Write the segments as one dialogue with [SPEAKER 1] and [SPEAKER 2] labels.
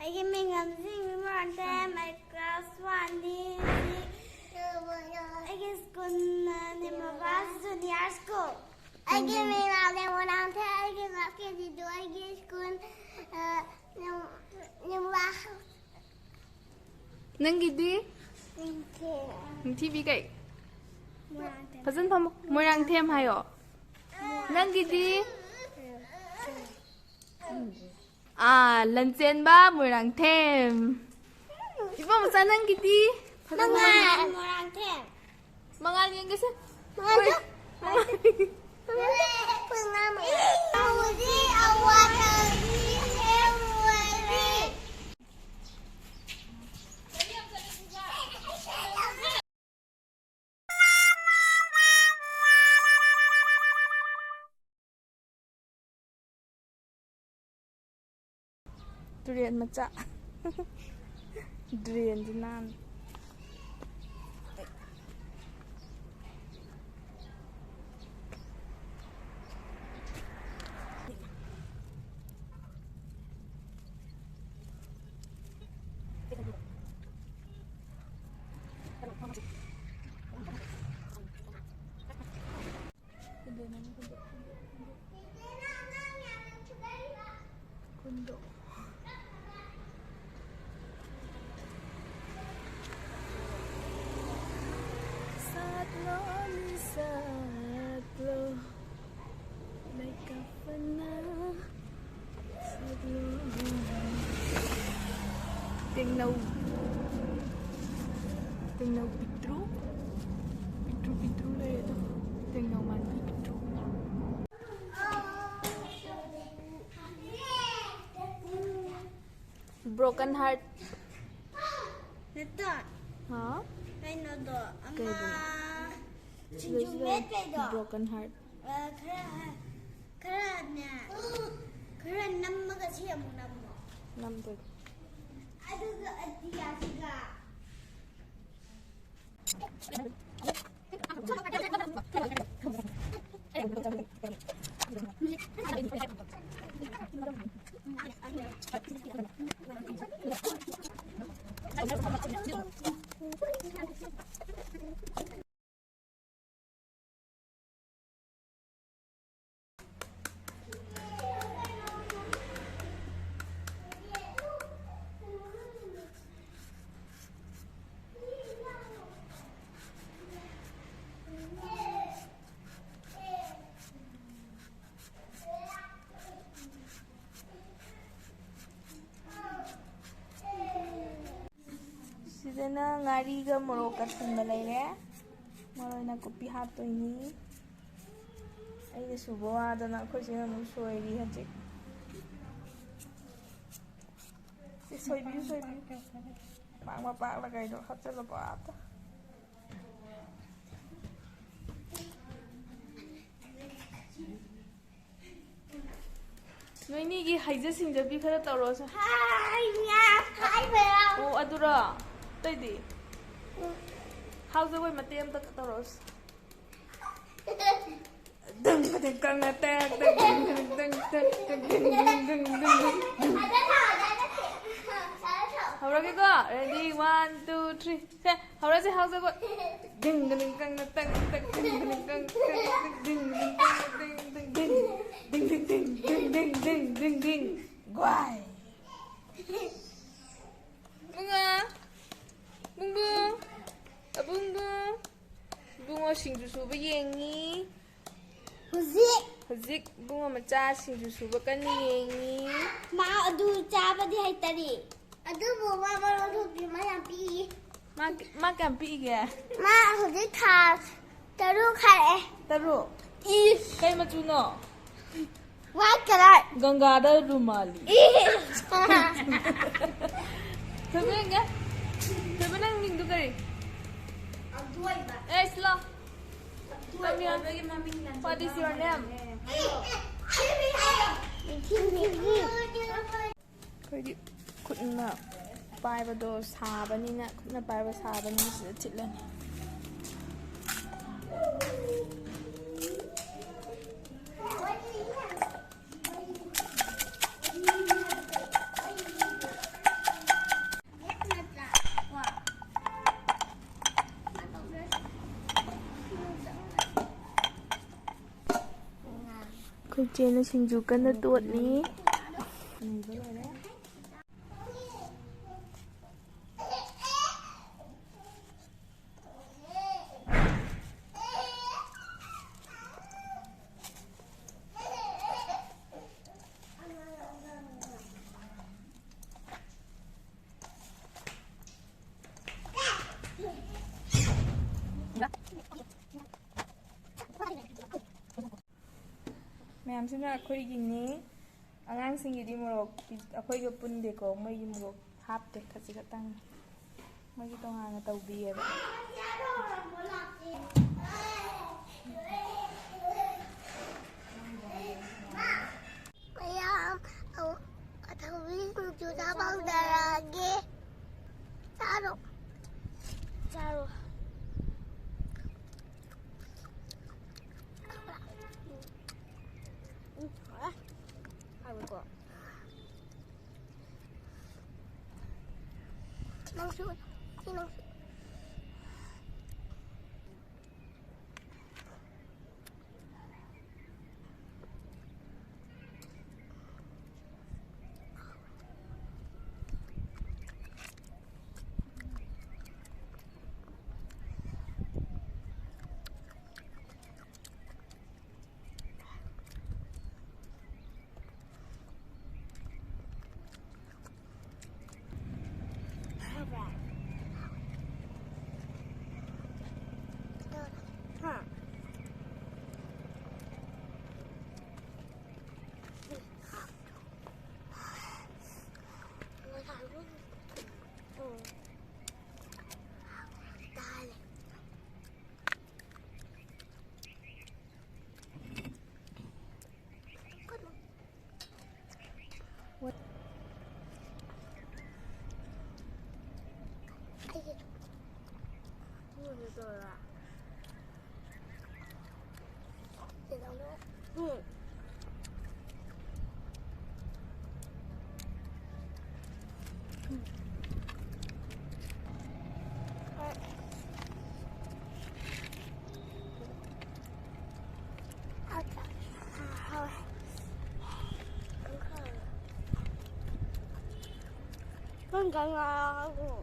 [SPEAKER 1] ꯑꯩꯒꯤ ꯃꯤꯡ ꯑꯃꯁꯤꯡ ꯃꯔꯥꯟꯊꯦꯝ ꯑꯩ ꯀ꯭ꯂꯥꯁ 1ꯅꯤ ꯑꯩꯒꯤ ꯁ꯭ꯀꯨꯜꯅ ꯅꯤꯃꯕꯥꯁ ꯖꯨꯅꯤꯌꯔ ꯁ꯭ꯀꯨꯜ ꯑꯩꯒꯤ ꯃꯤꯡ ꯃꯔꯥꯟꯊꯦꯝ ꯃꯔꯥꯟꯊꯦꯝ ꯑꯩꯒꯤ ꯀ꯭ꯂꯥꯁ KG2 ꯑꯩꯒꯤ ꯁ꯭ꯀꯨꯜ ꯅꯤꯃꯕꯥꯁ
[SPEAKER 2] ꯅꯪꯒꯤꯗꯤ ꯅꯤꯡꯊꯤꯕꯤ ꯀꯩ ꯐꯖꯅ ꯐꯝꯃꯣ ꯃꯣꯏꯔꯥꯡꯊꯦꯝ ꯍꯥꯏꯌꯣ ꯅꯪꯒꯤꯗꯤ ꯂꯟꯆꯦꯟꯕ ꯃꯣꯏꯔꯥꯡꯊꯦꯝ 이번 ꯃꯆꯥ ꯅꯪꯒꯤꯗꯤ
[SPEAKER 1] ꯃꯉꯥꯜ ꯃꯣꯏꯔꯥꯡꯊꯦꯝ
[SPEAKER 2] ꯃꯉꯥꯜ ꯌꯦꯡꯒꯦꯁꯦ ꯇꯨꯔꯦꯟ ꯃꯆꯥ ꯗ꯭ꯔꯦꯟꯁꯤ ꯅꯥꯟ 군도 Satlo may kapana Satlo Tingnaw Pitru na ito Tingnaw man Pitru Broken Heart
[SPEAKER 1] ito
[SPEAKER 2] Huh?
[SPEAKER 1] ano do
[SPEAKER 2] Kaya
[SPEAKER 1] ama
[SPEAKER 2] Broken Heart
[SPEAKER 1] khara nammaga semu nammo
[SPEAKER 2] Number
[SPEAKER 1] aduga adiyasiga
[SPEAKER 2] Sidana ngariga morokka thunba leire maroina kupi haptoini aina subo adana khoisi amu soiri haje soibi pangma pangla gaido hachalo bata noinigi haija singjabi khara tawrosa
[SPEAKER 1] hai nya hai bera
[SPEAKER 2] o adura taydi hausa wai mate am ta tawros dang dang kang attack dang Haurage go ready 1 2 3 say haurage hausa go ding ding kang attack ding kang ding guai bunga singju suba yengi Hujik bunga macha singju suba kan yengi
[SPEAKER 1] ma adu chabadi haitari adu boma maro thupi ma yapi
[SPEAKER 2] ma kam pi ge
[SPEAKER 1] ma hujik tha taru khare
[SPEAKER 2] taru kai machu no
[SPEAKER 1] white color
[SPEAKER 2] Gangada Rumali Sabenga Sabenang mingdu kari slow Come here. What is your name? Kodi khutna paiba do sabanina khutna paiba sabanina sida thilani ꯏꯆꯦꯅ ꯁꯤꯡꯖꯨ ꯀꯟꯅ ꯇꯣꯠꯂꯤ ꯃꯌꯥꯝꯁꯤꯅ ꯑꯩꯈꯣꯏꯒꯤꯅꯤ ꯑꯉꯥꯡꯁꯤꯡꯒꯤꯗꯤ ꯃꯣꯔꯣꯛ ꯑꯩꯈꯣꯏꯒ ꯄꯨꯟꯗꯦꯀꯣ ꯃꯣꯏꯒꯤ ꯃꯣꯔꯣꯛ ꯍꯥꯞꯇꯦ ꯈꯖꯤꯛ ꯈꯛꯇꯪ ꯃꯣꯏꯒꯤ ꯇꯣꯉꯥꯟꯅ ꯇꯧꯕꯤꯌꯦꯕ
[SPEAKER 1] ꯃꯌꯥꯝ ꯑꯊꯧꯕꯤ ꯁꯤꯡꯖꯨ ꯆꯥꯕ ꯍꯧꯅꯔꯛꯑꯒꯦ ꯆꯥꯔꯣ ꯆꯥꯔꯣ 하고 낭수 낭수 건강하고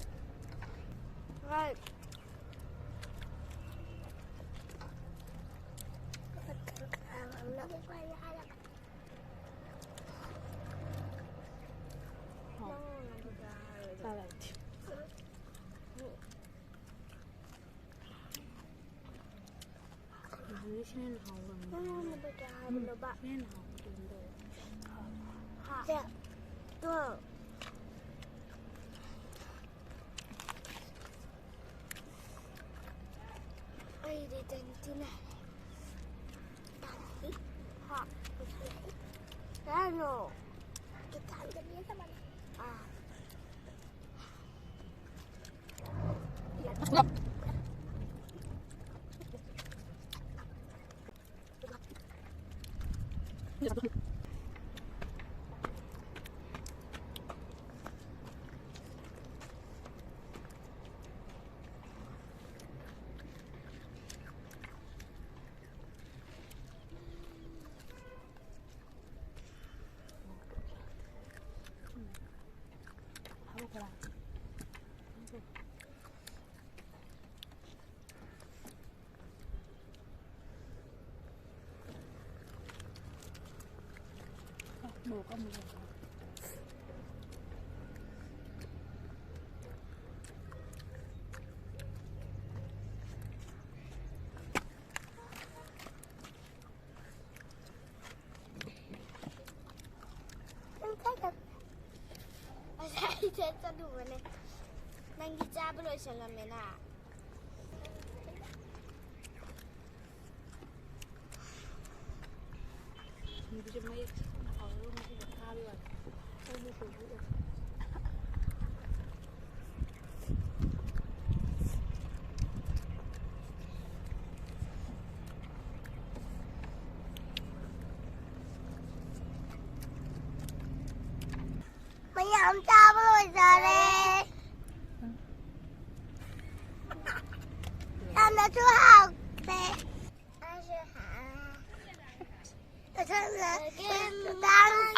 [SPEAKER 1] Ano? Kita ambil dia sama. Saya dulu nih, mangi cablo sih mena. Mayam cablo sih. Làm là chưa học về. Đang